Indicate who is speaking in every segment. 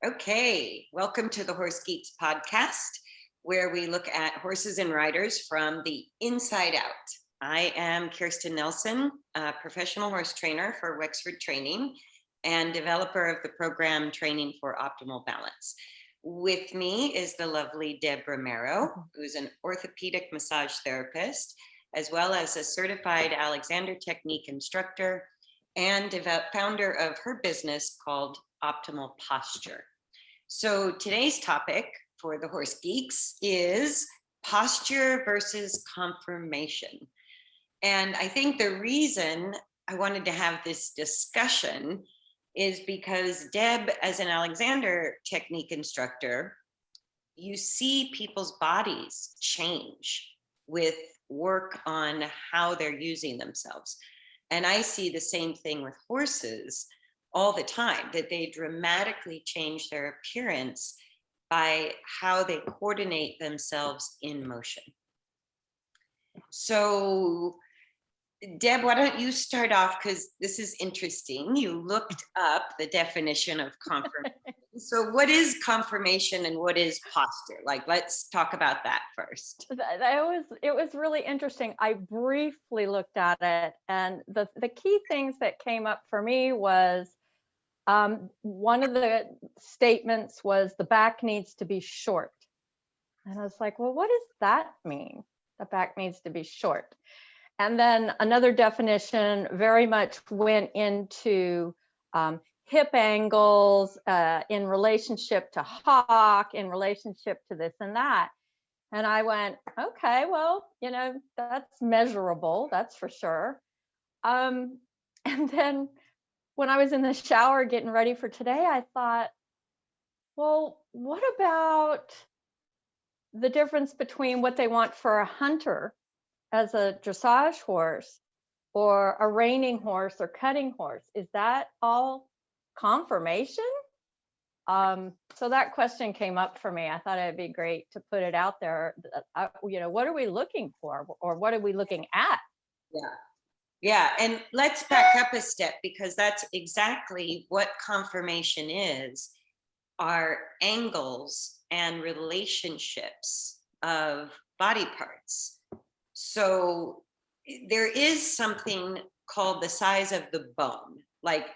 Speaker 1: Okay, welcome to the Horse Geeks podcast, where we look at horses and riders from the inside out. I am Kirsten Nelsen, a professional horse trainer for Wexford Training and developer of the program Training for Optimal Balance. With me is the lovely Deb Romero, who's an orthopedic massage therapist, as well as a certified Alexander Technique instructor and founder of her business called Optimal Posture. So today's topic for the Horse Geeks is posture versus conformation. And I think the reason I wanted to have this discussion is because Deb, as an Alexander Technique instructor, you see people's bodies change with work on how they're using themselves. And I see the same thing with horses all the time, that they dramatically change their appearance by how they coordinate themselves in motion. So, Deb, why don't you start off, because this is interesting. You looked up the definition of conformation. So what is conformation and what is posture? Like, let's talk about that first.
Speaker 2: It was really interesting. I briefly looked at it, and the key things that came up for me was one of the statements was the back needs to be short. And I was like, well, what does that mean? The back needs to be short. And then another definition very much went into hip angles in relationship to hock, in relationship to this and that. And I went, okay, well, that's measurable, that's for sure. And then when I was in the shower getting ready for today, I thought, well, what about the difference between what they want for a hunter as a dressage horse or a reining horse or cutting horse? Is that all conformation? So that question came up for me. I thought it'd be great to put it out there. What are we looking for, or what are we looking at?
Speaker 1: Yeah, and let's back up a step, because that's exactly what conformation is, are angles and relationships of body parts. So there is something called the size of the bone. Like,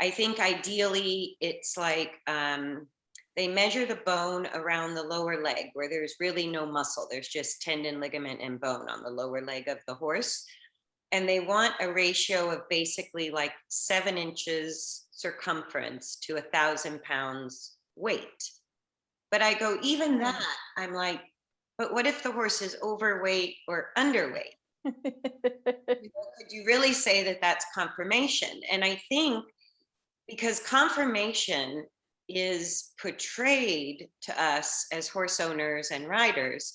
Speaker 1: I think ideally it's like they measure the bone around the lower leg, where there's really no muscle. There's just tendon, ligament, and bone on the lower leg of the horse. And they want a ratio of basically like 7 inches circumference to 1,000 pounds weight. But I go, even that, I'm like, but what if the horse is overweight or underweight? Could you really say that that's conformation? And I think because conformation is portrayed to us as horse owners and riders,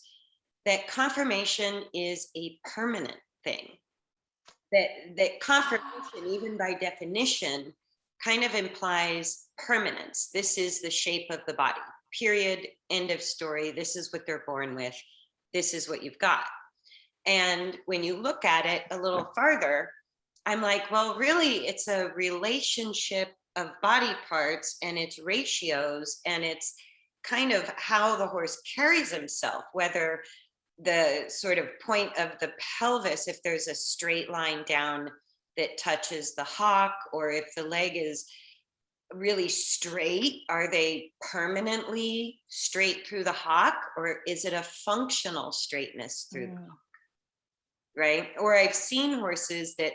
Speaker 1: that conformation is a permanent thing. That conformation, even by definition, kind of implies permanence. This is the shape of the body, period, end of story. This is what they're born with. This is what you've got. And when you look at it a little farther, I'm like, well, really, it's a relationship of body parts and its ratios, and it's kind of how the horse carries himself, whether the sort of point of the pelvis, if there's a straight line down that touches the hock, or if the leg is really straight, are they permanently straight through the hock, or is it a functional straightness through the hock, right? Or I've seen horses that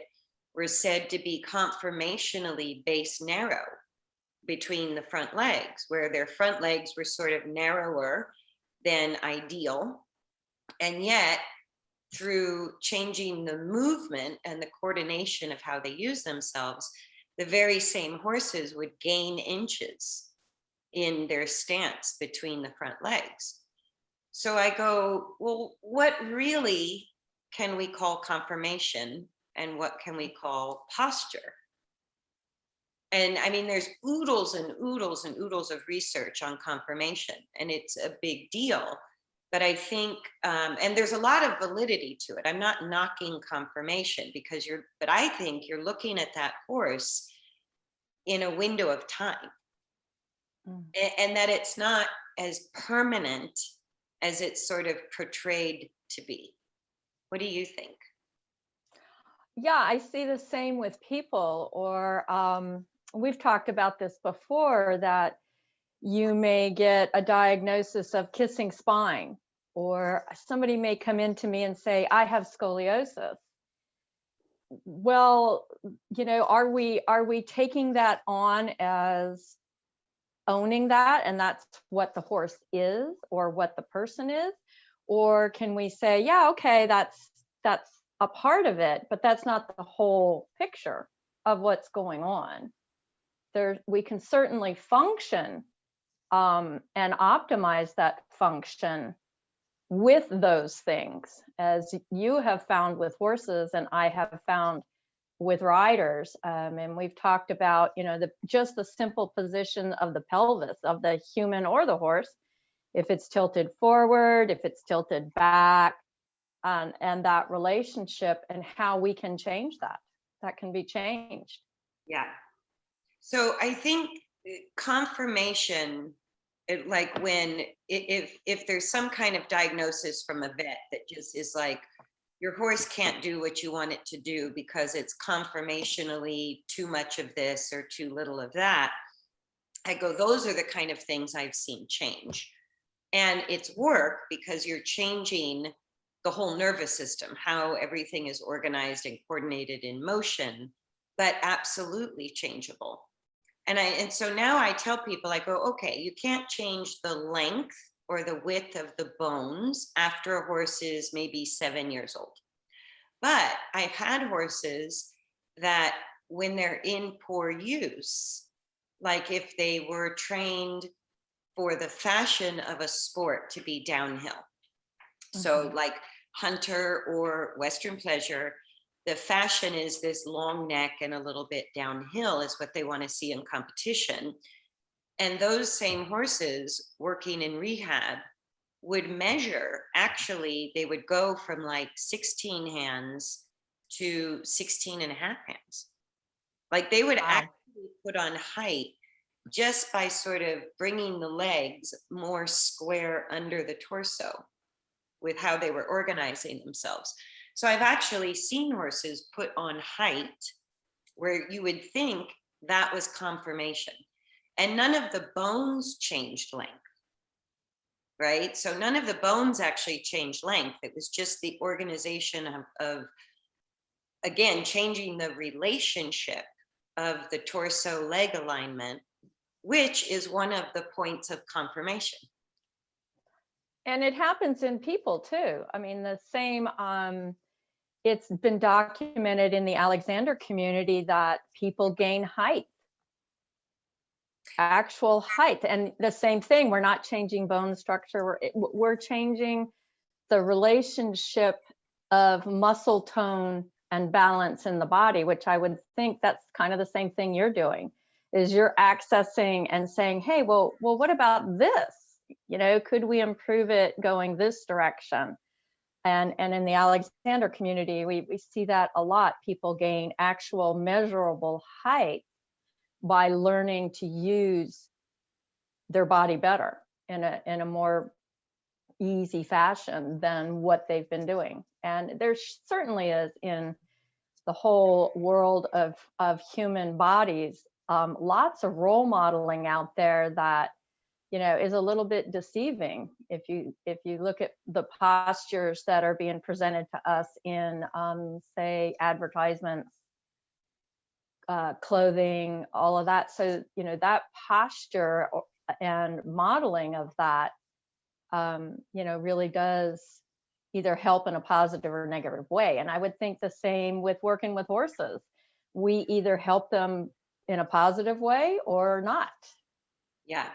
Speaker 1: were said to be conformationally base narrow between the front legs, where their front legs were sort of narrower than ideal. And yet, through changing the movement and the coordination of how they use themselves, the very same horses would gain inches in their stance between the front legs. So I go, well, what really can we call conformation, and what can we call posture? And I mean, there's oodles and oodles and oodles of research on conformation, and it's a big deal. But I think, and there's a lot of validity to it. I'm not knocking conformation, but I think you're looking at that horse in a window of time. and that it's not as permanent as it's sort of portrayed to be. What do you think?
Speaker 2: Yeah, I see the same with people, or we've talked about this before, that you may get a diagnosis of kissing spine, or somebody may come in to me and say, I have scoliosis. Well, are we taking that on as owning that, and that's what the horse is or what the person is? Or can we say, yeah, okay, that's a part of it, but that's not the whole picture of what's going on. We can certainly function and optimize that function with those things, as you have found with horses and I have found with riders. And we've talked about, just the simple position of the pelvis of the human or the horse, if it's tilted forward, if it's tilted back, and that relationship, and how we can change that can be changed.
Speaker 1: Yeah. So I think confirmation, like when, if there's some kind of diagnosis from a vet that just is like, your horse can't do what you want it to do because it's conformationally too much of this or too little of that, I go, those are the kind of things I've seen change. And it's work because you're changing the whole nervous system, how everything is organized and coordinated in motion, but absolutely changeable. And so now I tell people, I go, okay, you can't change the length or the width of the bones after a horse is maybe 7 years old. But I've had horses that when they're in poor use, like if they were trained for the fashion of a sport to be downhill. So like hunter or Western pleasure, the fashion is this long neck and a little bit downhill is what they want to see in competition. And those same horses working in rehab would measure, actually, they would go from like 16 hands to 16 and a half hands. Like they would actually put on height just by sort of bringing the legs more square under the torso with how they were organizing themselves. So I've actually seen horses put on height where you would think that was conformation. And none of the bones changed length, right? So none of the bones actually changed length. It was just the organization of again, changing the relationship of the torso leg alignment, which is one of the points of conformation.
Speaker 2: And it happens in people too. I mean, the same, it's been documented in the Alexander community that people gain height, actual height. And the same thing, we're not changing bone structure, we're changing the relationship of muscle tone and balance in the body, which I would think that's kind of the same thing you're doing, is you're accessing and saying, hey, well, what about this? Could we improve it going this direction? And in the Alexander community, we see that a lot. People gain actual measurable height by learning to use their body better in a more easy fashion than what they've been doing. And there certainly is, in the whole world of human bodies, lots of role modeling out there that is a little bit deceiving. If you look at the postures that are being presented to us in say advertisements, clothing, all of that. So that posture and modeling of that really does either help in a positive or negative way. And I would think the same with working with horses. We either help them in a positive way or not.
Speaker 1: Yeah.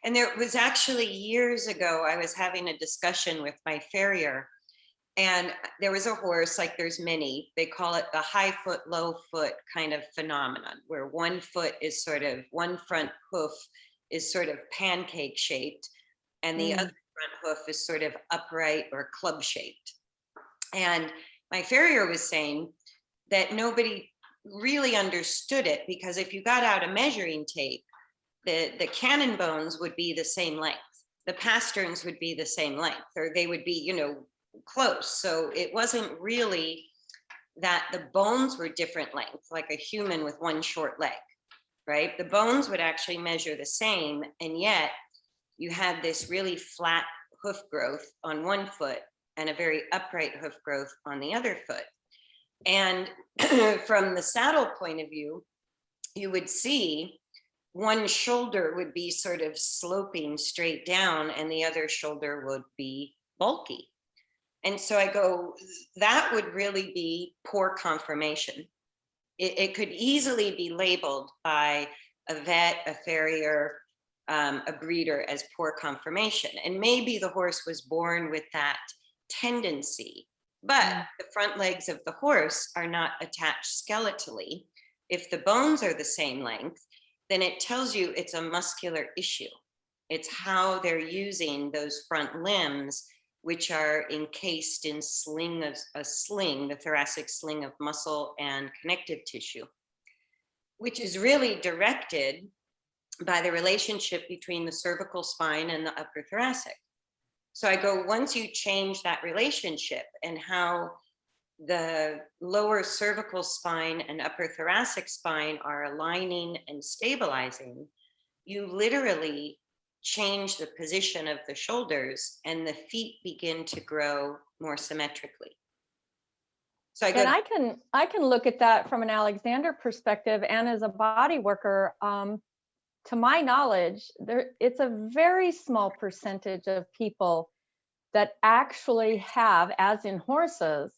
Speaker 1: And there was actually years ago, I was having a discussion with my farrier, and there was a horse, like there's many, they call it the high foot, low foot kind of phenomenon, where one foot is sort of, one front hoof is sort of pancake shaped, and the other front hoof is sort of upright or club shaped. And my farrier was saying that nobody really understood it, because if you got out a measuring tape, the cannon bones would be the same length. The pasterns would be the same length, or they would be, you know, close. So it wasn't really that the bones were different length, like a human with one short leg, right? The bones would actually measure the same, and yet you had this really flat hoof growth on one foot and a very upright hoof growth on the other foot. And from the saddle point of view, you would see one shoulder would be sort of sloping straight down and the other shoulder would be bulky. And so I go, that would really be poor conformation. It could easily be labeled by a vet, a farrier, a breeder as poor conformation. And maybe the horse was born with that tendency, but the front legs of the horse are not attached skeletally. If the bones are the same length, then it tells you it's a muscular issue. It's how they're using those front limbs, which are encased in a sling, the thoracic sling of muscle and connective tissue, which is really directed by the relationship between the cervical spine and the upper thoracic. So I go, once you change that relationship and how the lower cervical spine and upper thoracic spine are aligning and stabilizing, you literally change the position of the shoulders and the feet begin to grow more symmetrically. So I go,
Speaker 2: and I can look at that from an Alexander perspective, and as a body worker, to my knowledge, it's a very small percentage of people that actually have, as in horses,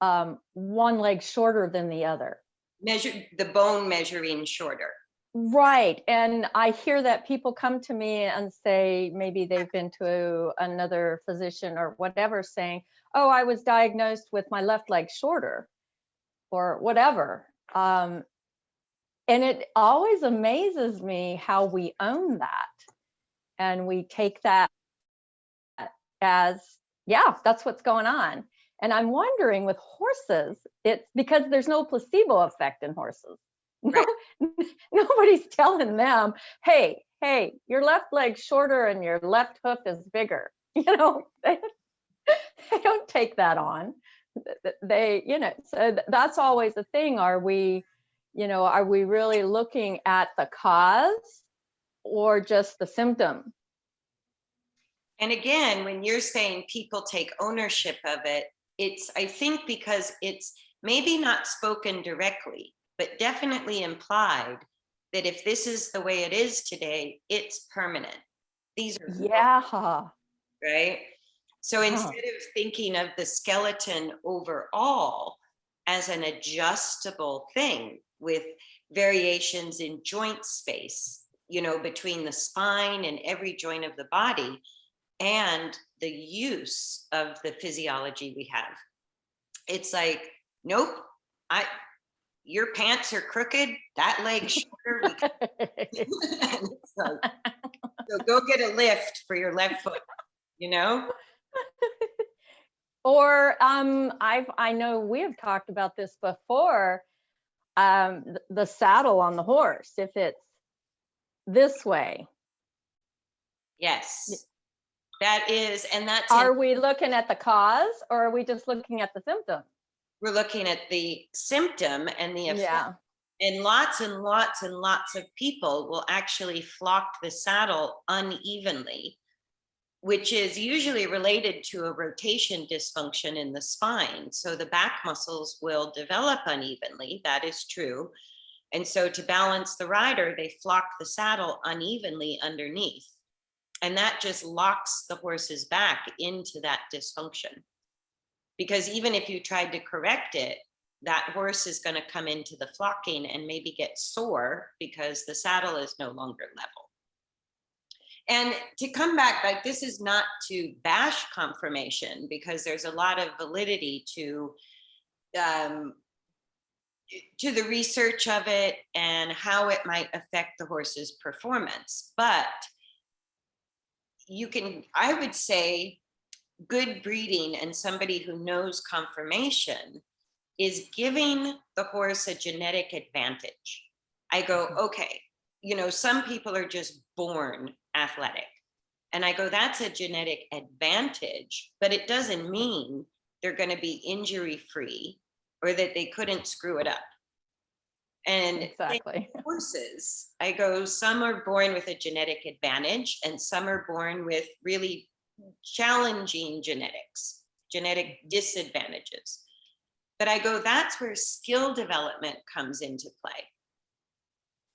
Speaker 2: one leg shorter than the other.
Speaker 1: measure the bone measuring shorter.
Speaker 2: Right. And I hear that people come to me and say, maybe they've been to another physician or whatever, saying, oh, I was diagnosed with my left leg shorter or whatever. And it always amazes me how we own that. And we take that as, yeah, that's what's going on. And I'm wondering with horses, it's because there's no placebo effect in horses. Right. Nobody's telling them, hey, your left leg's shorter and your left hoof is bigger. You know, they don't take that on. They, you know, so that's always the thing. Are we really looking at the cause or just the symptom?
Speaker 1: And again, when you're saying people take ownership of it, it's, I think, because it's maybe not spoken directly, but definitely implied that if this is the way it is today, it's permanent. These are,
Speaker 2: yeah,
Speaker 1: right? So instead of thinking of the skeleton overall as an adjustable thing with variations in joint space, you know, between the spine and every joint of the body, and the use of the physiology we have, it's like, nope, your pants are crooked, that leg's shorter. So go get a lift for your left foot, you know?
Speaker 2: Or I know we have talked about this before, the saddle on the horse, if it's this way.
Speaker 1: Yes, that is, and that's.
Speaker 2: Are we looking at the cause or are we just looking at the symptom?
Speaker 1: We're looking at the symptom and the effect.
Speaker 2: Yeah.
Speaker 1: And lots and lots and lots of people will actually flock the saddle unevenly, which is usually related to a rotation dysfunction in the spine. So the back muscles will develop unevenly, that is true. And so to balance the rider, they flock the saddle unevenly underneath. And that just locks the horse's back into that dysfunction. Because even if you tried to correct it, that horse is going to come into the flocking and maybe get sore because the saddle is no longer level. And to come back, like, this is not to bash conformation, because there's a lot of validity to the research of it and how it might affect the horse's performance. But you can, I would say, good breeding and somebody who knows conformation is giving the horse a genetic advantage. I go, okay, some people are just born athletic. And I go, that's a genetic advantage, but it doesn't mean they're going to be injury free or that they couldn't screw it up. And
Speaker 2: Exactly.
Speaker 1: horses, I go, some are born with a genetic advantage and some are born with really challenging genetic disadvantages. But I go, that's where skill development comes into play.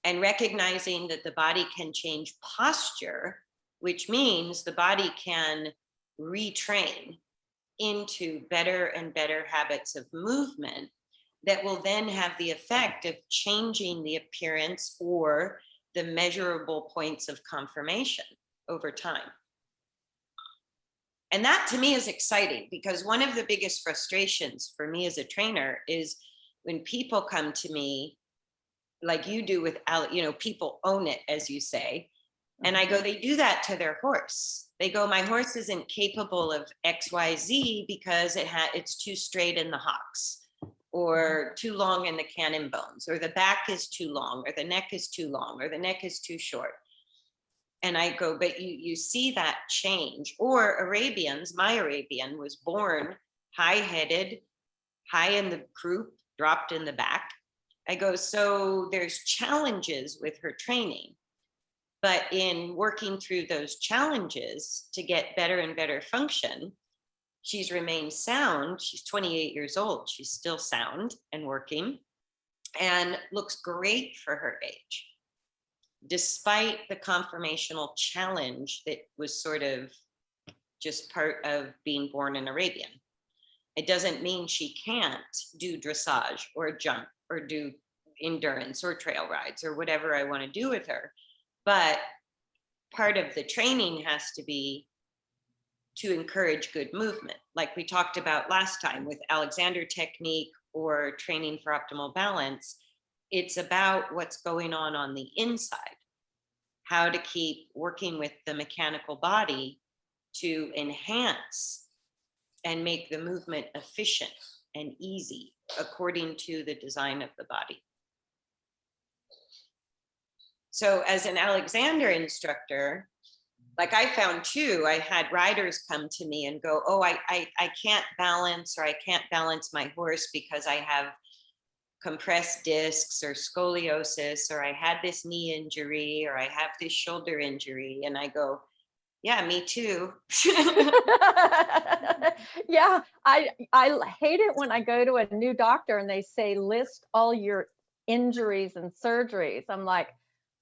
Speaker 1: And recognizing that the body can change posture, which means the body can retrain into better and better habits of movement that will then have the effect of changing the appearance or the measurable points of conformation over time. And that to me is exciting, because one of the biggest frustrations for me as a trainer is when people come to me like you do with, people own it, as you say. And I go, they do that to their horse. They go, my horse isn't capable of XYZ because it's too straight in the hocks, or too long in the cannon bones, or the back is too long, or the neck is too long, or the neck is too short. And I go, but you see that change. Or Arabians, my Arabian was born high-headed, high in the croup, dropped in the back. I go, so there's challenges with her training, but in working through those challenges to get better and better function, she's remained sound. She's 28 years old. She's still sound and working and looks great for her age, despite the conformational challenge that was sort of just part of being born an Arabian. It doesn't mean she can't do dressage or jump or do endurance or trail rides or whatever I want to do with her. But part of the training has to be to encourage good movement. Like we talked about last time with Alexander technique or training for optimal balance, it's about what's going on the inside, how to keep working with the mechanical body to enhance and make the movement efficient and easy according to the design of the body. So as an Alexander instructor, like I found too, I had riders come to me and go, oh, I can't balance, or I can't balance my horse because I have compressed discs or scoliosis, or I had this knee injury, or I have this shoulder injury. And I go, yeah, me too.
Speaker 2: Yeah, I hate it when I go to a new doctor and they say, list all your injuries and surgeries. I'm like,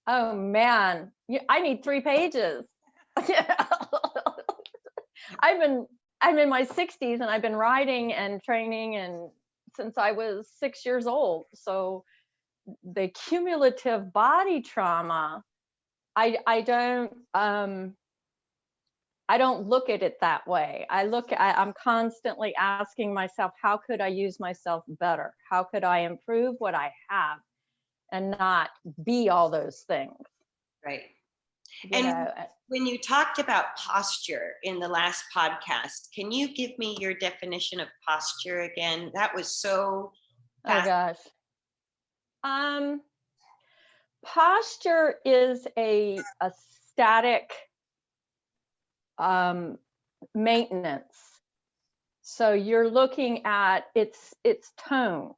Speaker 2: oh man, I need 3 pages. I'm in my 60s and I've been riding and training and since I was 6 years old. So the cumulative body trauma, I don't look at it that way. I'm constantly asking myself, how could I use myself better? How could I improve what I have and not be all those things?
Speaker 1: Right. And when you talked about posture in the last podcast, can you give me your definition of posture again? That was so
Speaker 2: gosh. Posture is a static maintenance. So you're looking at its tone.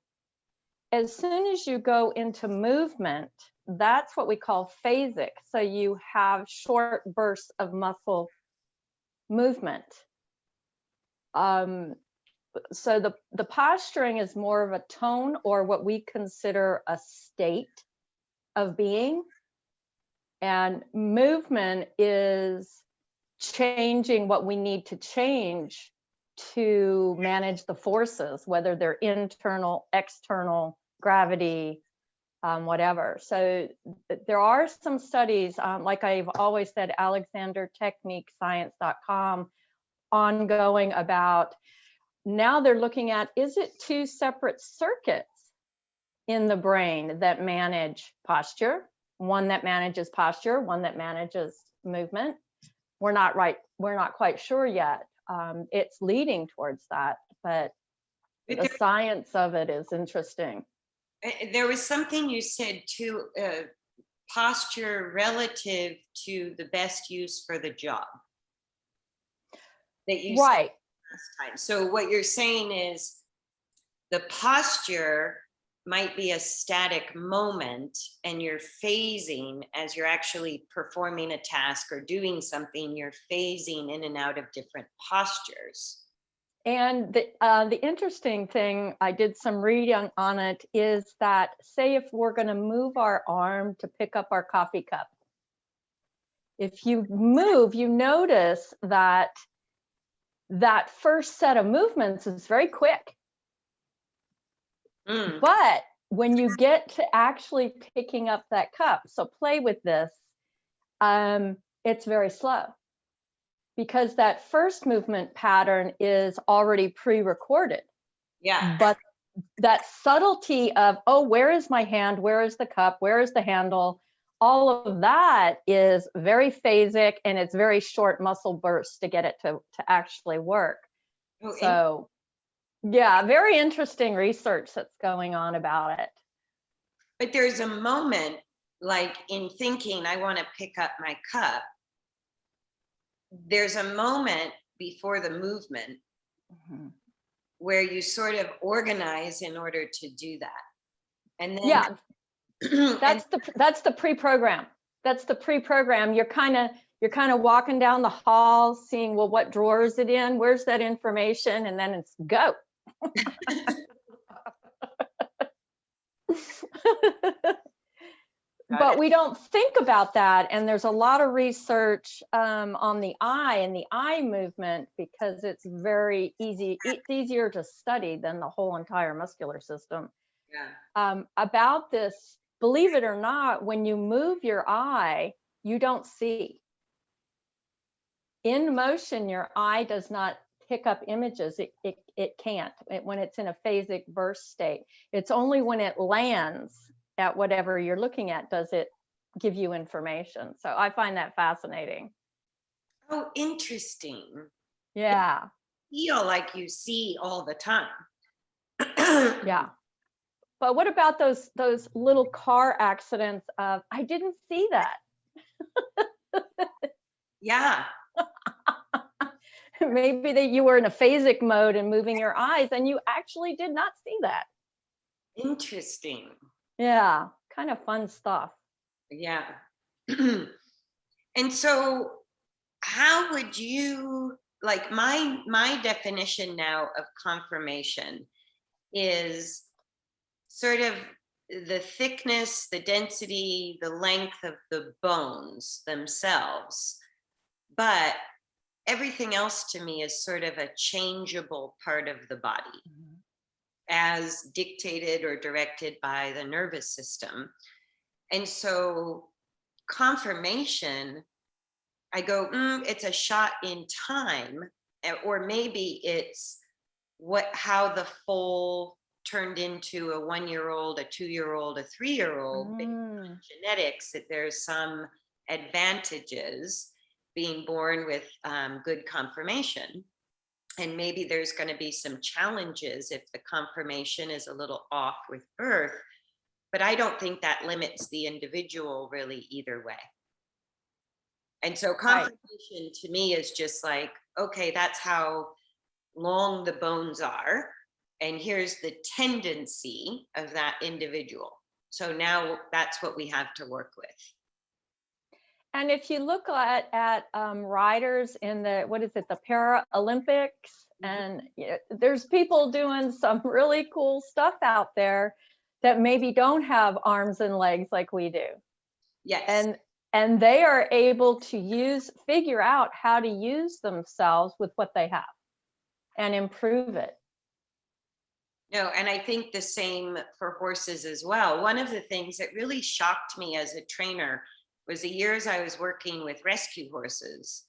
Speaker 2: As soon as you go into movement, that's what we call phasic. So you have short bursts of muscle movement. So the posturing is more of a tone, or what we consider a state of being. And movement is changing what we need to change to manage the forces, whether they're internal, external, gravity, whatever. So there are some studies, like I've always said, alexandertechniquescience.com, ongoing about, now they're looking at, is it 2 separate circuits in the brain that manage posture? One that manages posture, one that manages movement. We're not quite sure yet. It's leading towards that, but the science of it is interesting.
Speaker 1: There was something you said too, posture relative to the best use for the job that you said
Speaker 2: Right.
Speaker 1: last time. So what you're saying is the posture might be a static moment and you're phasing as you're actually performing a task or doing something, you're phasing in and out of different postures.
Speaker 2: And the interesting thing, I did some reading on it, is that say if we're going to move our arm to pick up our coffee cup, if you move, you notice that that first set of movements is very quick. But when you get to actually picking up that cup, so play with this, it's very slow, because that first movement pattern is already pre-recorded.
Speaker 1: Yeah.
Speaker 2: But that subtlety of, oh, where is my hand? Where is the cup? Where is the handle? All of that is very phasic, and it's very short muscle bursts to get it to actually work.
Speaker 1: Oh,
Speaker 2: So yeah, very interesting research that's going on about it.
Speaker 1: but there's a moment, like in thinking, I want to pick up my cup. There's a moment before the movement where you sort of organize in order to do that. And then
Speaker 2: yeah, that's the pre-program. That's the pre-program. You're kind of walking down the hall, seeing, well, what drawer is it in? Where's that information? And then it's go. But we don't think about that. And there's a lot of research on the eye and the eye movement, because it's very easy. It's easier to study than the whole entire muscular system.
Speaker 1: Yeah.
Speaker 2: About this, believe it or not, when you move your eye, you don't see. In motion, your eye does not pick up images. It can't when it's in a phasic burst state. It's only when it lands at whatever you're looking at does it give you information. So I find that fascinating.
Speaker 1: Oh, interesting.
Speaker 2: Yeah.
Speaker 1: You feel like you see all the time.
Speaker 2: Yeah. But what about those little car accidents of, I didn't see that?
Speaker 1: Yeah.
Speaker 2: Maybe that you were in a phasic mode and moving your eyes and you actually did not see that.
Speaker 1: Interesting.
Speaker 2: Yeah, kind of fun stuff.
Speaker 1: Yeah. And so how would you, like, my definition now of conformation is sort of the thickness, the density, the length of the bones themselves. But everything else to me is sort of a changeable part of the body, as dictated or directed by the nervous system. And so conformation, I go, it's a shot in time, or maybe it's how the foal turned into a 1-year-old, a 2-year-old, a 3-year-old. Genetics, that there's some advantages being born with good conformation. And maybe there's going to be some challenges if the conformation is a little off with birth. But I don't think that limits the individual really either way. And so conformation to me is just like, okay, that's how long the bones are. And here's the tendency of that individual. So now that's what we have to work with.
Speaker 2: And if you look at riders in the, what is it, the Paralympics, and there's people doing some really cool stuff out there that maybe don't have arms and legs like we do.
Speaker 1: Yes.
Speaker 2: And they are able to figure out how to use themselves with what they have and improve it.
Speaker 1: No, and I think the same for horses as well. One of the things that really shocked me as a trainer was the years I was working with rescue horses.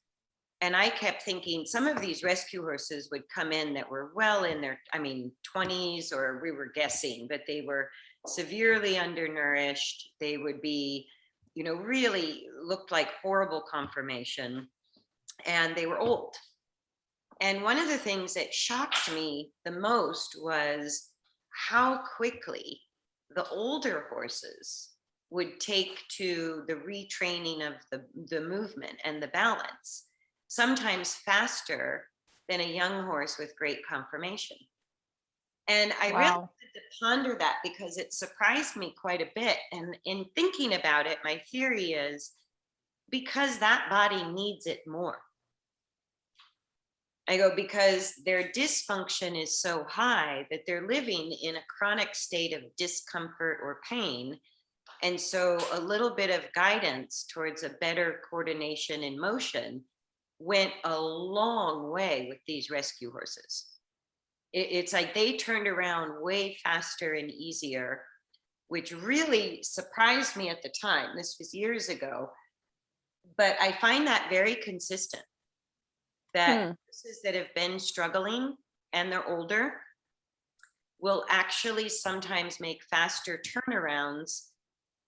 Speaker 1: And I kept thinking some of these rescue horses would come in that were well in their, 20s, or we were guessing, but they were severely undernourished. They would be, really looked like horrible conformation, and they were old. And one of the things that shocked me the most was how quickly the older horses would take to the retraining of the movement and the balance, sometimes faster than a young horse with great conformation. And I really
Speaker 2: Wow.
Speaker 1: had to ponder that because it surprised me quite a bit. And in thinking about it, my theory is because that body needs it more. I go, because their dysfunction is so high that they're living in a chronic state of discomfort or pain. And so a little bit of guidance towards a better coordination in motion went a long way with these rescue horses. It's like they turned around way faster and easier, which really surprised me at the time. This was years ago, but I find that very consistent, that horses that have been struggling and they're older will actually sometimes make faster turnarounds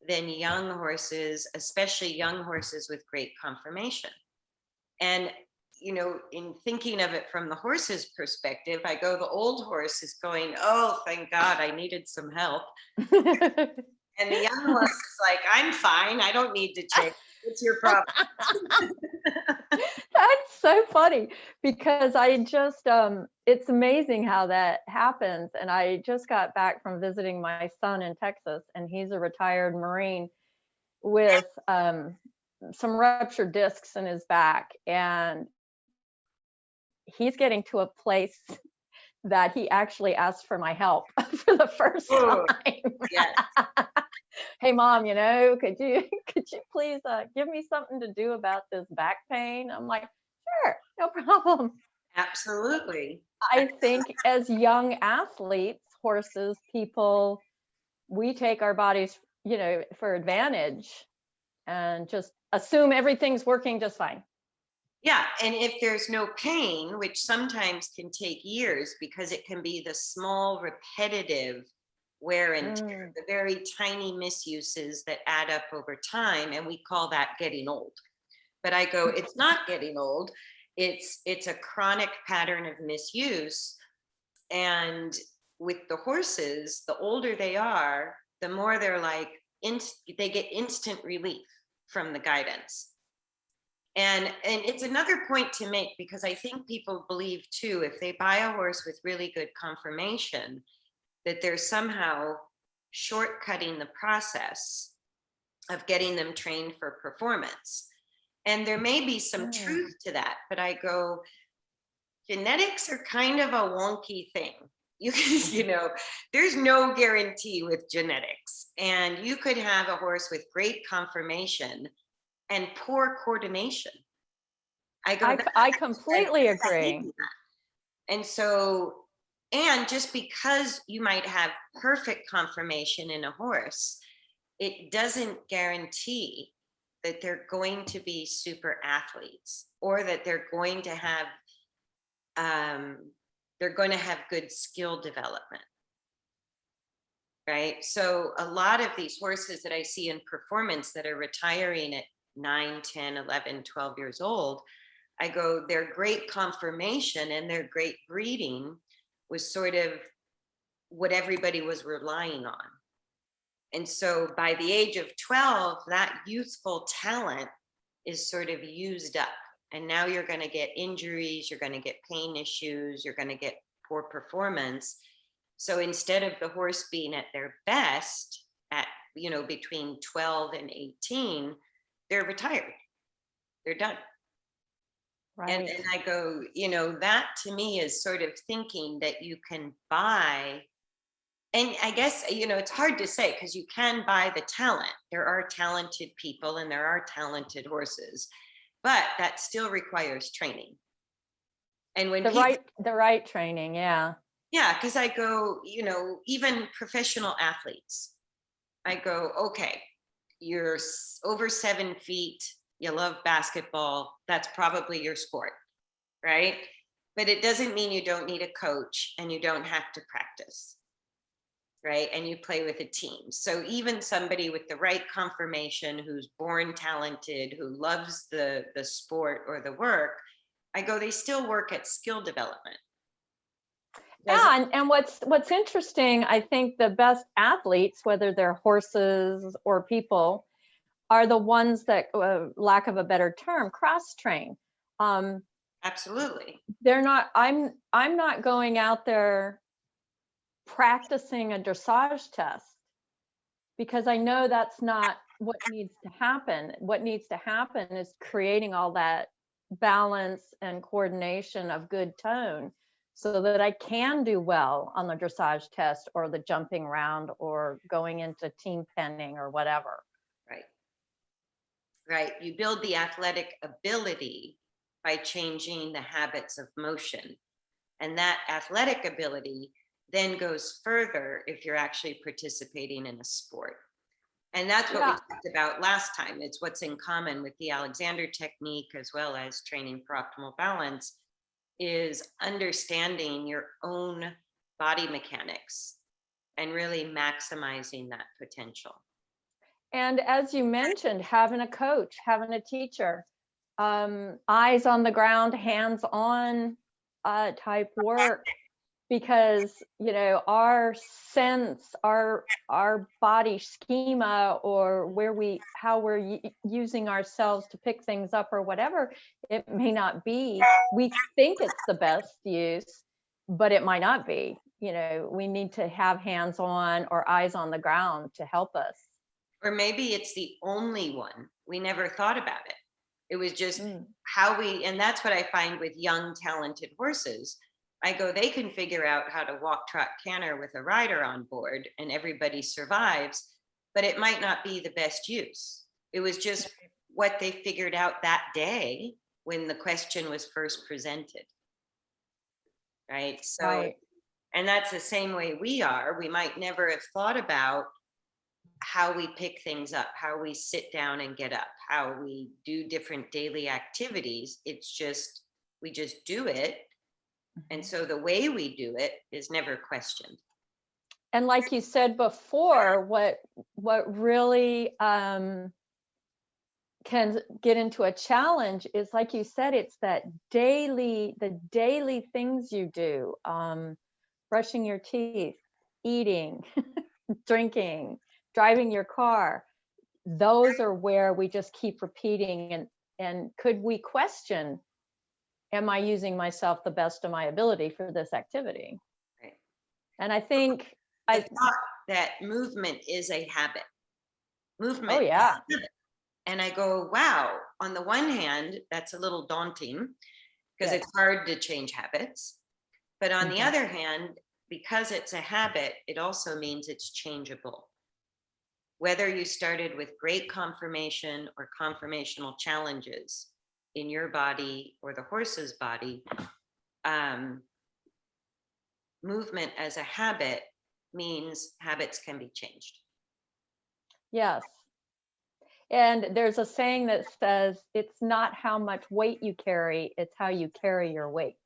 Speaker 1: than young horses, especially young horses with great conformation. And, you know, in thinking of it from the horse's perspective, I go, the old horse is going, oh, thank God, I needed some help. And the young horse is like, I'm fine. I don't need to change. What's your problem?
Speaker 2: That's so funny because I just, it's amazing how that happens. And I just got back from visiting my son in Texas, and he's a retired Marine with some ruptured discs in his back. And he's getting to a place that he actually asked for my help for the first
Speaker 1: Oh,
Speaker 2: time.
Speaker 1: yes.
Speaker 2: Hey mom, you know, could you please give me something to do about this back pain? I'm like, sure, no problem.
Speaker 1: Absolutely.
Speaker 2: I think as young athletes, horses, people, we take our bodies, you know, for advantage and just assume everything's working just fine.
Speaker 1: Yeah. And if there's no pain, which sometimes can take years because it can be the small, repetitive wear and tear, the very tiny misuses that add up over time. And we call that getting old. But I go, it's not getting old. It's a chronic pattern of misuse. And with the horses, the older they are, the more they're like, they get instant relief from the guidance. And it's another point to make, because I think people believe too, if they buy a horse with really good conformation, that they're somehow shortcutting the process of getting them trained for performance. And there may be some truth to that, but I go, genetics are kind of a wonky thing. You know, there's no guarantee with genetics. And you could have a horse with great conformation and poor coordination.
Speaker 2: I completely agree.
Speaker 1: And so, and just because you might have perfect conformation in a horse, it doesn't guarantee that they're going to be super athletes, or that they're going to have good skill development. Right. So a lot of these horses that I see in performance that are retiring at 9, 10, 11, 12 years old, I go, their great conformation and their great breeding was sort of what everybody was relying on. And so by the age of 12, that youthful talent is sort of used up. And now you're going to get injuries, you're going to get pain issues, you're going to get poor performance. So instead of the horse being at their best at, you know, between 12 and 18, they're retired. They're done.
Speaker 2: Right.
Speaker 1: And I go, you know, that to me is sort of thinking that you can buy. And I guess, you know, it's hard to say because you can buy the talent. There are talented people and there are talented horses, but that still requires training. And when
Speaker 2: the right training, yeah.
Speaker 1: Yeah, because I go, you know, even professional athletes, I go, okay, you're over 7 feet, you love basketball, that's probably your sport, right? But it doesn't mean you don't need a coach and you don't have to practice, right? And you play with a team. So even somebody with the right conformation, who's born talented, who loves the sport or the work, I go, they still work at skill development.
Speaker 2: Yeah, and what's interesting, I think the best athletes, whether they're horses or people, are the ones that, lack of a better term, cross train. Um,
Speaker 1: Absolutely.
Speaker 2: they're not. I'm not going out there practicing a dressage test because I know that's not what needs to happen. What needs to happen is creating all that balance and coordination of good tone so that I can do well on the dressage test or the jumping round or going into team penning or whatever.
Speaker 1: Right. Right. You build the athletic ability by changing the habits of motion. And that athletic ability then goes further if you're actually participating in a sport. And that's what we
Speaker 2: Yeah.
Speaker 1: talked about last time. It's what's in common with the Alexander technique as well as training for optimal balance is understanding your own body mechanics and really maximizing that potential.
Speaker 2: And as you mentioned, having a coach, having a teacher, eyes on the ground, hands on type work, because our sense, our body schema, or how we're using ourselves to pick things up or whatever, it may not be. We think it's the best use, but it might not be. We need to have hands on or eyes on the ground to help us.
Speaker 1: Or maybe it's the only one. We never thought about it. It was just
Speaker 2: Mm.
Speaker 1: and that's what I find with young, talented horses. I go, they can figure out how to walk, trot, canter with a rider on board and everybody survives, but it might not be the best use. It was just what they figured out that day when the question was first presented. Right. So,
Speaker 2: Right.
Speaker 1: and that's the same way we are. We might never have thought about how we pick things up, how we sit down and get up, how we do different daily activities. It's just, we just do it. And so the way we do it is never questioned.
Speaker 2: And like you said before, what really can get into a challenge is, like you said, it's the daily things you do, brushing your teeth, eating, drinking, driving your car. Those are where we just keep repeating, and could we question, am I using myself the best of my ability for this activity?
Speaker 1: Right.
Speaker 2: And I think
Speaker 1: I thought that movement is a habit. Movement.
Speaker 2: Oh yeah.
Speaker 1: And I go, wow, on the one hand, that's a little daunting because
Speaker 2: Yes.
Speaker 1: it's hard to change habits. But on the
Speaker 2: Mhm.
Speaker 1: other hand, because it's a habit, it also means it's changeable. Whether you started with great conformation or conformational challenges in your body or the horse's body, movement as a habit means habits can be changed.
Speaker 2: Yes. And there's a saying that says, it's not how much weight you carry, it's how you carry your weight.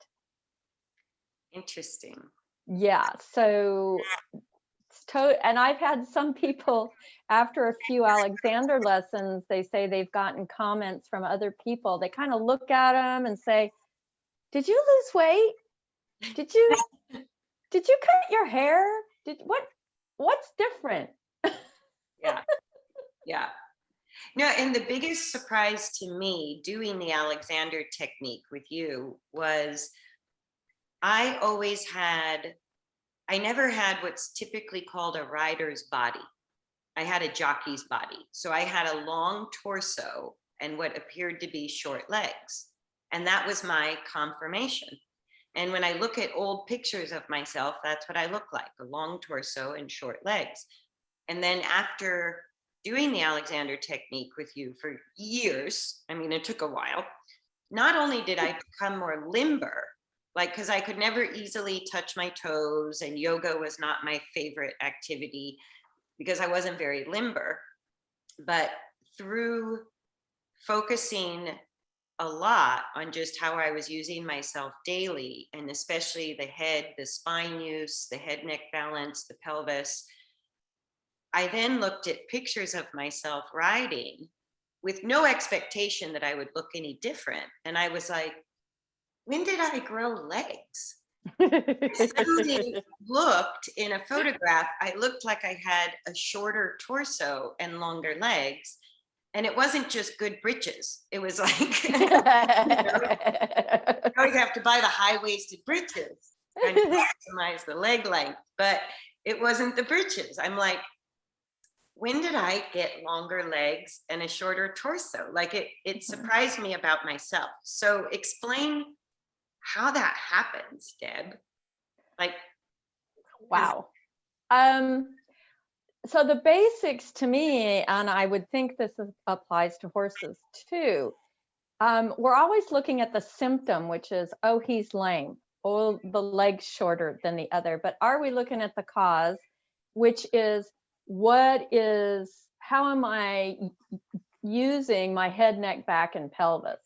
Speaker 1: Interesting.
Speaker 2: Yeah. So, and I've had some people after a few Alexander lessons, they say they've gotten comments from other people. They kind of look at them and say, did you lose weight? Did you cut your hair? What's different?
Speaker 1: Yeah. Yeah. No, and the biggest surprise to me doing the Alexander technique with you was I never had what's typically called a rider's body. I had a jockey's body. So I had a long torso and what appeared to be short legs. And that was my conformation. And when I look at old pictures of myself, that's what I look like, a long torso and short legs. And then after doing the Alexander technique with you for years, I mean, it took a while, not only did I become more limber, like, because I could never easily touch my toes, and yoga was not my favorite activity because I wasn't very limber, but through focusing a lot on just how I was using myself daily, and especially the head, the spine use, the head neck balance, the pelvis, I then looked at pictures of myself riding with no expectation that I would look any different. And I was like, when did I grow legs? Somebody looked in a photograph, I looked like I had a shorter torso and longer legs. And it wasn't just good britches. It was like, you always have to buy the high-waisted britches and maximize the leg length, but it wasn't the britches. I'm like, when did I get longer legs and a shorter torso? Like it surprised me about myself. So explain how that happens, Deb. Like,
Speaker 2: wow. So the basics to me, and I would think this applies to horses too, we're always looking at the symptom, which is, oh, he's lame, oh, the leg's shorter than the other. But are we looking at the cause, which is, how am I using my head, neck, back, and pelvis?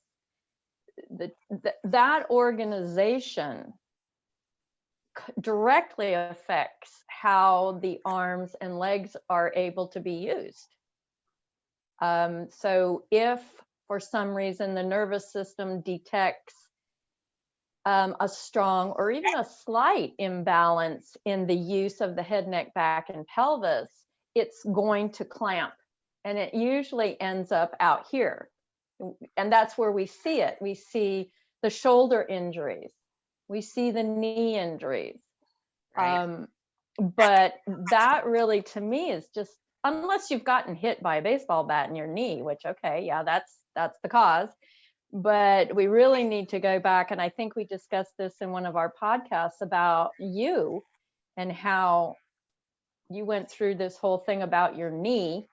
Speaker 2: That organization directly affects how the arms and legs are able to be used. So if for some reason the nervous system detects a strong or even a slight imbalance in the use of the head, neck, back, and pelvis, it's going to clamp, and it usually ends up out here. And that's where we see it. We see the shoulder injuries. We see the knee injuries.
Speaker 1: right.
Speaker 2: But that really, to me, is just, unless you've gotten hit by a baseball bat in your knee, which, okay, yeah, that's the cause. But we really need to go back. And I think we discussed this in one of our podcasts about you and how you went through this whole thing about your knee.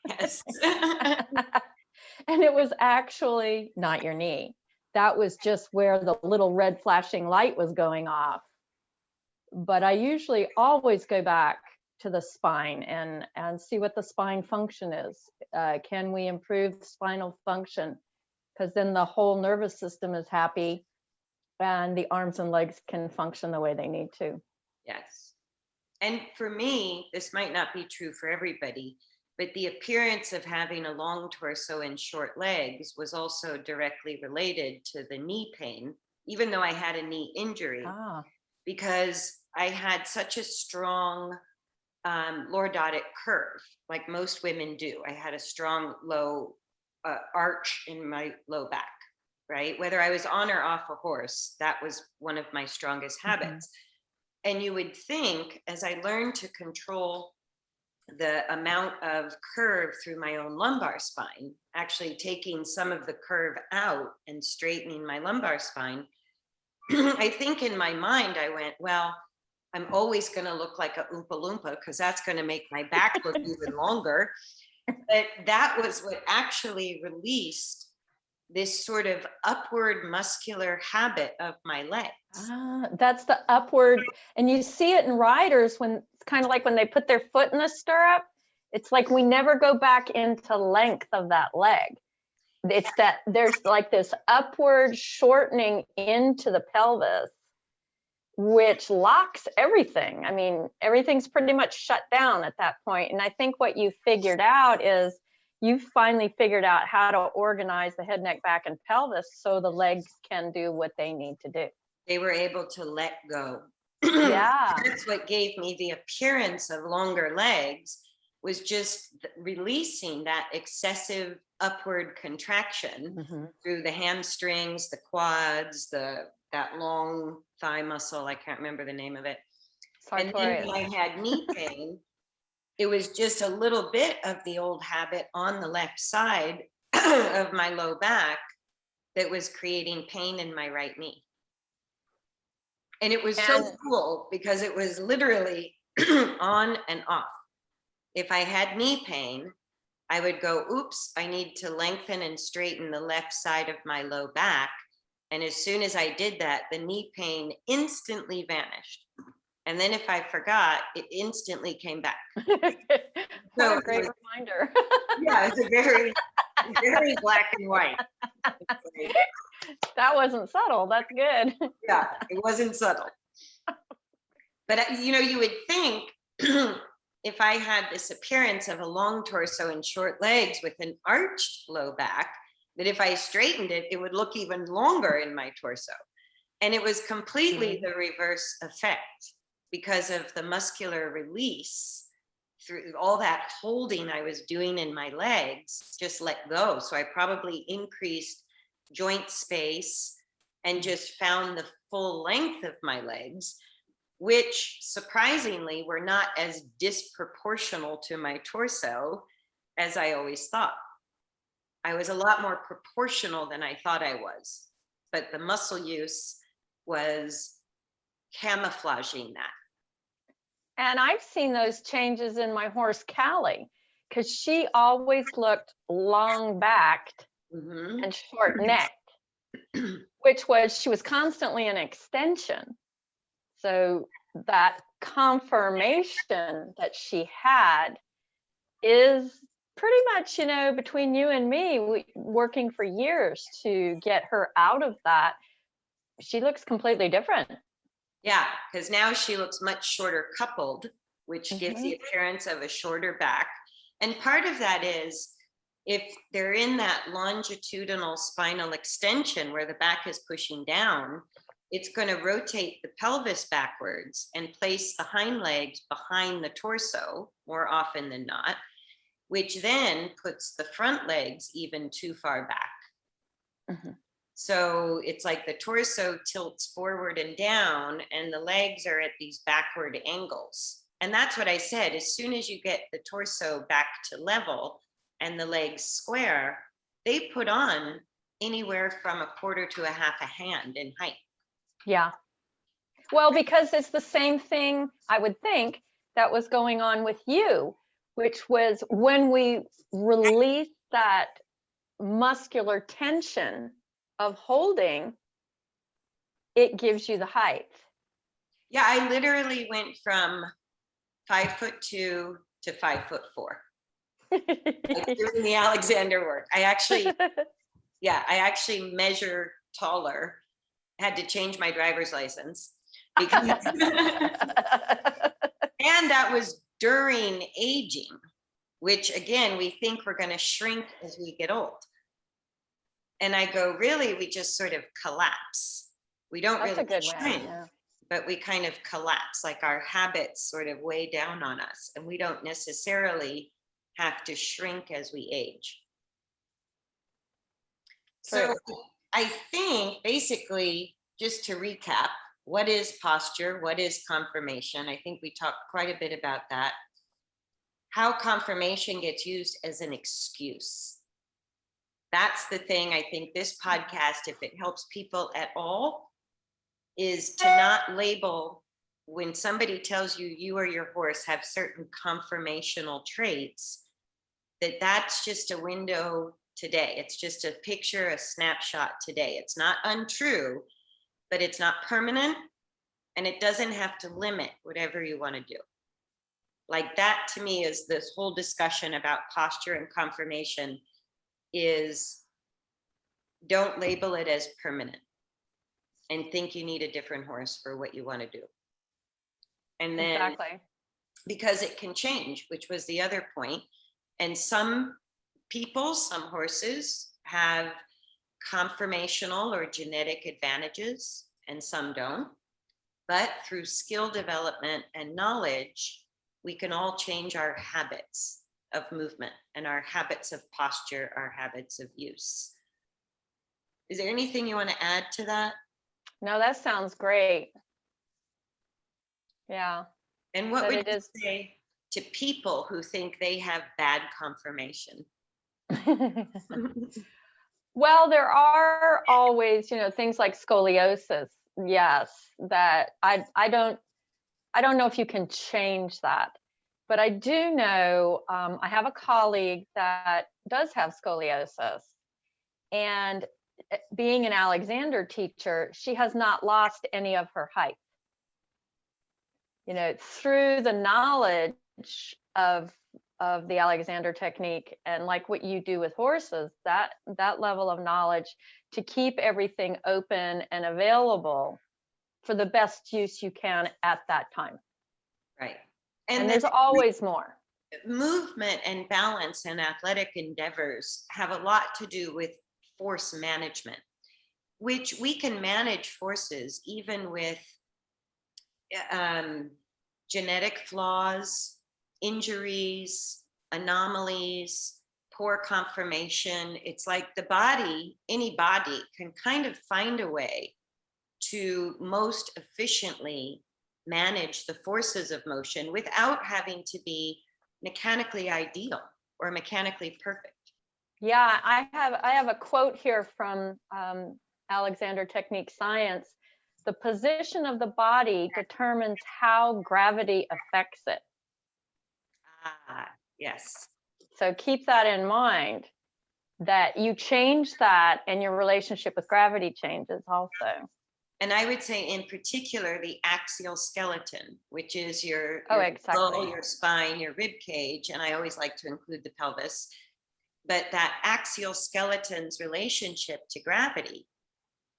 Speaker 1: Yes.
Speaker 2: And it was actually not your knee. That was just where the little red flashing light was going off. But I usually always go back to the spine and see what the spine function is. Can we improve spinal function? Because then the whole nervous system is happy and the arms and legs can function the way they need to.
Speaker 1: Yes. And for me, this might not be true for everybody, but the appearance of having a long torso and short legs was also directly related to the knee pain, even though I had a knee injury, because I had such a strong lordotic curve, like most women do. I had a strong low arch in my low back, right? Whether I was on or off a horse, that was one of my strongest habits. And you would think, as I learned to control the amount of curve through my own lumbar spine, actually taking some of the curve out and straightening my lumbar spine, I think in my mind, I went, well, I'm always going to look like a Oompa Loompa because that's going to make my back look even longer. But that was what actually released this sort of upward muscular habit of my legs.
Speaker 2: That's the upward, and you see it in riders when it's kind of like when they put their foot in the stirrup. It's like we never go back into length of that leg. It's that there's like this upward shortening into the pelvis, which locks everything. I mean, everything's pretty much shut down at that point. And I think what you figured out is you finally figured out how to organize the head, neck, back, and pelvis so the legs can do what they need to do.
Speaker 1: They were able to let go.
Speaker 2: Yeah.
Speaker 1: That's what gave me the appearance of longer legs, was just releasing that excessive upward contraction through the hamstrings, the quads, that long thigh muscle. I can't remember the name of it. And then when I had knee pain, it was just a little bit of the old habit on the left side of my low back that was creating pain in my right knee. And it was so cool because it was literally on and off. If I had knee pain, I would go, oops, I need to lengthen and straighten the left side of my low back. And as soon as I did that, the knee pain instantly vanished. And then if I forgot, it instantly came back.
Speaker 2: What a great reminder.
Speaker 1: Yeah, it's a very, very black and white.
Speaker 2: That wasn't subtle. That's good.
Speaker 1: Yeah, it wasn't subtle. But, you would think if I had this appearance of a long torso and short legs with an arched low back, that if I straightened it, it would look even longer in my torso. And it was completely the reverse effect because of the muscular release through all that holding I was doing in my legs, just let go. So I probably increased joint space and just found the full length of my legs, which surprisingly were not as disproportional to my torso as I always thought. I was a lot more proportional than I thought I was, but the muscle use was camouflaging that.
Speaker 2: And I've seen those changes in my horse, Callie, because she always looked long backed and short necked, which was, she was constantly in extension. So that conformation that she had is pretty much, between you and me, working for years to get her out of that. She looks completely different.
Speaker 1: Yeah, because now she looks much shorter coupled, which gives the appearance of a shorter back. And part of that is if they're in that longitudinal spinal extension where the back is pushing down, it's going to rotate the pelvis backwards and place the hind legs behind the torso more often than not, which then puts the front legs even too far back. So it's like the torso tilts forward and down and the legs are at these backward angles. And that's what I said, as soon as you get the torso back to level and the legs square, they put on anywhere from a quarter to a half a hand in height.
Speaker 2: Yeah. Well, because it's the same thing, I would think, that was going on with you, which was when we released that muscular tension of holding, it gives you the height.
Speaker 1: Yeah, I literally went from 5'2" to 5'4". Like doing the Alexander work. I actually measure taller. I had to change my driver's license because and that was during aging, which again, we think we're going to shrink as we get old. And I go, really, we just sort of collapse. We don't
Speaker 2: That's
Speaker 1: really
Speaker 2: a good
Speaker 1: shrink,
Speaker 2: way, yeah.
Speaker 1: but we kind of collapse, like our habits sort of weigh down on us, and we don't necessarily have to shrink as we age. So I think basically, just to recap, what is posture? What is conformation? I think we talked quite a bit about that. How conformation gets used as an excuse. That's the thing. I think this podcast, if it helps people at all, is to not label when somebody tells you you or your horse have certain conformational traits, that's just a window today. It's just a picture, a snapshot today. It's not untrue, but it's not permanent, and it doesn't have to limit whatever you want to do. Like that to me is this whole discussion about posture and conformation is don't label it as permanent and think you need a different horse for what you want to do. And then
Speaker 2: Exactly.
Speaker 1: Because it can change, which was the other point. And some people, some horses have conformational or genetic advantages and some don't. But through skill development and knowledge, we can all change our habits of movement and our habits of posture, our habits of use. Is there anything you want to add to that?
Speaker 2: No, that sounds great. Yeah.
Speaker 1: And what would you say to people who think they have bad conformation?
Speaker 2: Well, there are always, things like scoliosis. Yes, that I don't know if you can change that, but I do know I have a colleague that does have scoliosis, and being an Alexander teacher, she has not lost any of her height. Through the knowledge of the Alexander technique, and like what you do with horses, that level of knowledge to keep everything open and available for the best use you can at that time.
Speaker 1: Right.
Speaker 2: And there's always more.
Speaker 1: Movement and balance and athletic endeavors have a lot to do with force management. which we can manage forces even with genetic flaws, injuries, anomalies, poor conformation. It's like the body, any body can kind of find a way to most efficiently manage the forces of motion without having to be mechanically ideal or mechanically perfect.
Speaker 2: Yeah, I have a quote here from Alexander Technique Science. The position of the body determines how gravity affects it.
Speaker 1: Ah, yes.
Speaker 2: So keep that in mind, that you change that and your relationship with gravity changes also.
Speaker 1: And I would say in particular, the axial skeleton, which is your
Speaker 2: exactly.
Speaker 1: skull, your spine, your rib cage, and I always like to include the pelvis, but that axial skeleton's relationship to gravity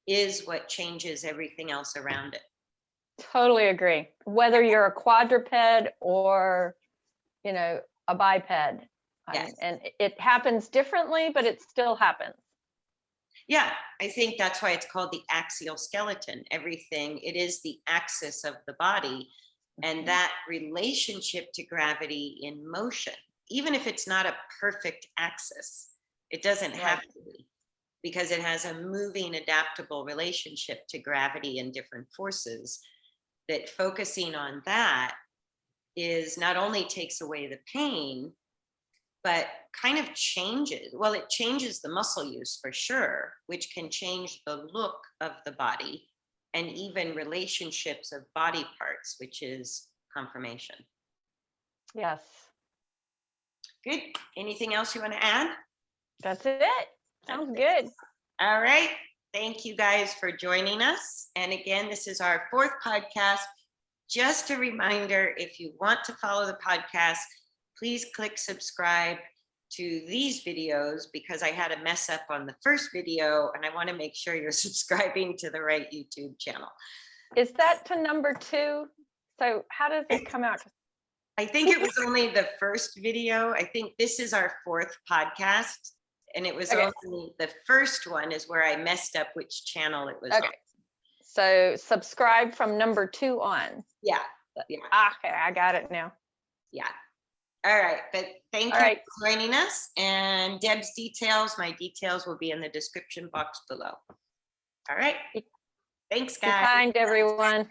Speaker 1: is what changes everything else around it.
Speaker 2: Totally agree. Whether you're a quadruped or, a biped.
Speaker 1: Yes.
Speaker 2: And it happens differently, but it still happens.
Speaker 1: Yeah, I think that's why it's called the axial skeleton. Everything, it is the axis of the body, and that relationship to gravity in motion, even if it's not a perfect axis, it doesn't have to be, because it has a moving, adaptable relationship to gravity and different forces. That focusing on that is not only takes away the pain, but kind of changes, well, it changes the muscle use for sure, which can change the look of the body and even relationships of body parts, which is conformation.
Speaker 2: Yes.
Speaker 1: Good. Anything else you want to add?
Speaker 2: That's it. Sounds good.
Speaker 1: All right. Thank you guys for joining us. And again, this is our 4th podcast. Just a reminder, if you want to follow the podcast, please click subscribe to these videos, because I had a mess up on the first video and I want to make sure you're subscribing to the right YouTube channel.
Speaker 2: Is that to number 2? So how does it come out?
Speaker 1: I think it was only the first video. I think this is our 4th podcast, and it was only the first one is where I messed up which channel it was on.
Speaker 2: So subscribe from number 2 on.
Speaker 1: Yeah.
Speaker 2: Okay, I got it now.
Speaker 1: Yeah. All right, but thank you for joining us. And Deb's details, my details will be in the description box below. All right. Thanks, guys.
Speaker 2: Be kind, everyone.